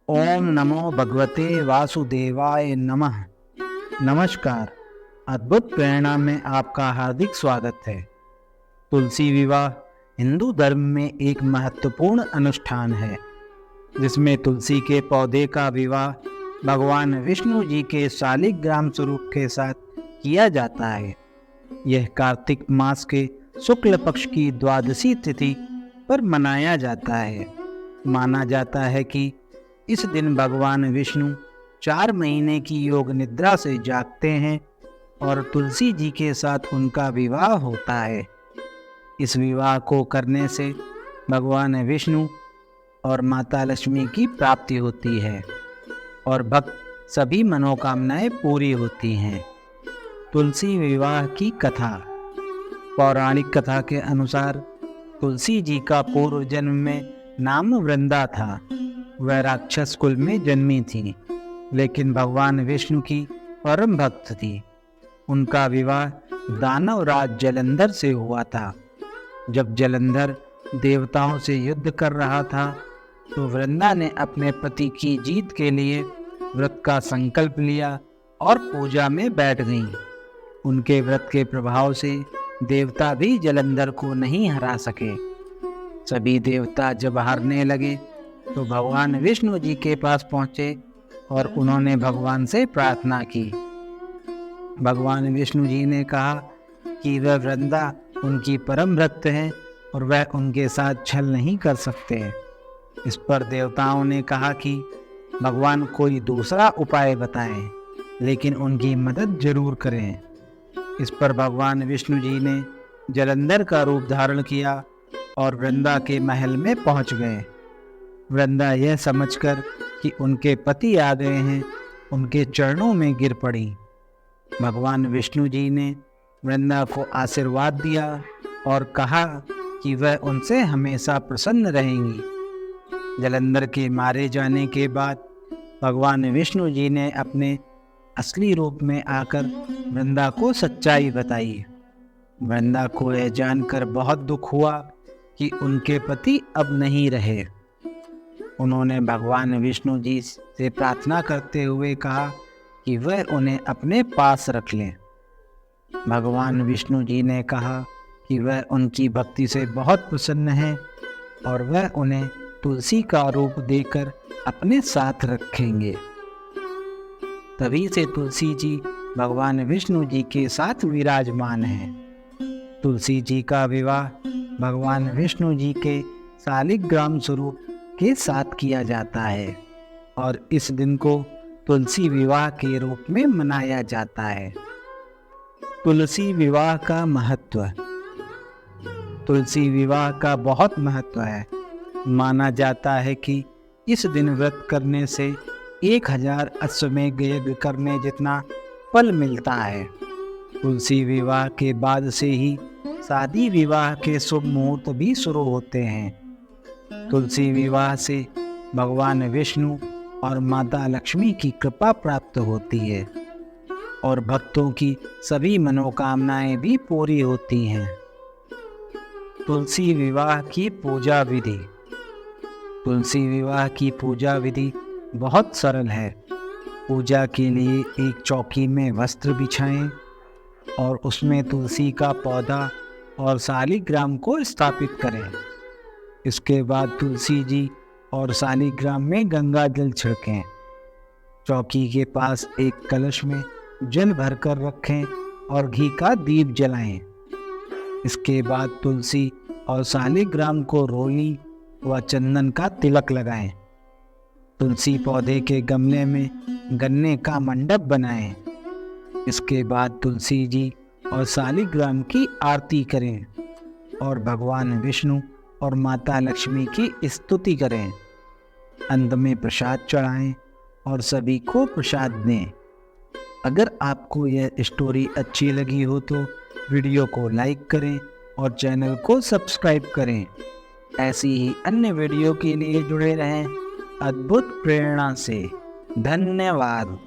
ओम नमो भगवते वासुदेवाय नमः। नमस्कार। अद्भुत प्रेरणा में आपका हार्दिक स्वागत है। तुलसी विवाह हिंदू धर्म में एक महत्वपूर्ण अनुष्ठान है, जिसमें तुलसी के पौधे का विवाह भगवान विष्णु जी के शालिग्राम स्वरूप के साथ किया जाता है। यह कार्तिक मास के शुक्ल पक्ष की द्वादशी तिथि पर मनाया जाता है। माना जाता है कि इस दिन भगवान विष्णु 4 महीने की योग निद्रा से जागते हैं और तुलसी जी के साथ उनका विवाह होता है। इस विवाह को करने से भगवान विष्णु और माता लक्ष्मी की प्राप्ति होती है और भक्त सभी मनोकामनाएं पूरी होती हैं। तुलसी विवाह की कथा। पौराणिक कथा के अनुसार तुलसी जी का पूर्व जन्म में नाम वृंदा था। वह राक्षस कुल में जन्मी थी, लेकिन भगवान विष्णु की परम भक्त थी। उनका विवाह दानव राज जलंधर से हुआ था। जब जलंधर देवताओं से युद्ध कर रहा था, तो वृंदा ने अपने पति की जीत के लिए व्रत का संकल्प लिया और पूजा में बैठ गईं। उनके व्रत के प्रभाव से देवता भी जलंधर को नहीं हरा सके। सभी देवता जब हारने लगे तो भगवान विष्णु जी के पास पहुंचे और उन्होंने भगवान से प्रार्थना की। भगवान विष्णु जी ने कहा कि वह वृंदा उनकी परम भक्त हैं और वह उनके साथ छल नहीं कर सकते। इस पर देवताओं ने कहा कि भगवान कोई दूसरा उपाय बताएं, लेकिन उनकी मदद जरूर करें। इस पर भगवान विष्णु जी ने जलंधर का रूप धारण किया और वृंदा के महल में पहुंच गए। वृंदा यह समझकर कि उनके पति आ गए हैं, उनके चरणों में गिर पड़ी। भगवान विष्णु जी ने वृंदा को आशीर्वाद दिया और कहा कि वह उनसे हमेशा प्रसन्न रहेंगी। जलंधर के मारे जाने के बाद भगवान विष्णु जी ने अपने असली रूप में आकर वृंदा को सच्चाई बताई। वृंदा को यह जानकर बहुत दुख हुआ कि उनके पति अब नहीं रहे। उन्होंने भगवान विष्णु जी से प्रार्थना करते हुए कहा कि वह उन्हें अपने पास रख लें। भगवान विष्णु जी ने कहा कि वह उनकी भक्ति से बहुत प्रसन्न हैं और वह उन्हें तुलसी का रूप देकर अपने साथ रखेंगे। तभी से तुलसी जी भगवान विष्णु जी के साथ विराजमान हैं। तुलसी जी का विवाह भगवान विष्णु जी के शालिग्राम स्वरूप के साथ किया जाता है और इस दिन को तुलसी विवाह के रूप में मनाया जाता है। तुलसी विवाह का महत्व। तुलसी विवाह का बहुत महत्व है। माना जाता है कि इस दिन व्रत करने से 1000 अश्वमेध यज्ञ करने जितना फल मिलता है। तुलसी विवाह के बाद से ही शादी विवाह के शुभ मुहूर्त भी शुरू होते हैं। तुलसी विवाह से भगवान विष्णु और माता लक्ष्मी की कृपा प्राप्त होती है और भक्तों की सभी मनोकामनाएं भी पूरी होती हैं। तुलसी विवाह की पूजा विधि। तुलसी विवाह की पूजा विधि बहुत सरल है। पूजा के लिए एक चौकी में वस्त्र बिछाएं और उसमें तुलसी का पौधा और शालिग्राम को स्थापित करें। इसके बाद तुलसी जी और शालिग्राम में गंगा जल छिड़कें। चौकी के पास एक कलश में जल भरकर रखें और घी का दीप जलाएं। इसके बाद तुलसी और शालिग्राम को रोली व चंदन का तिलक लगाएं। तुलसी पौधे के गमले में गन्ने का मंडप बनाएं। इसके बाद तुलसी जी और शालिग्राम की आरती करें और भगवान विष्णु और माता लक्ष्मी की स्तुति करें। अंत में प्रसाद चढ़ाएं और सभी को प्रसाद दें। अगर आपको यह स्टोरी अच्छी लगी हो तो वीडियो को लाइक करें और चैनल को सब्सक्राइब करें। ऐसी ही अन्य वीडियो के लिए जुड़े रहें अद्भुत प्रेरणा से। धन्यवाद।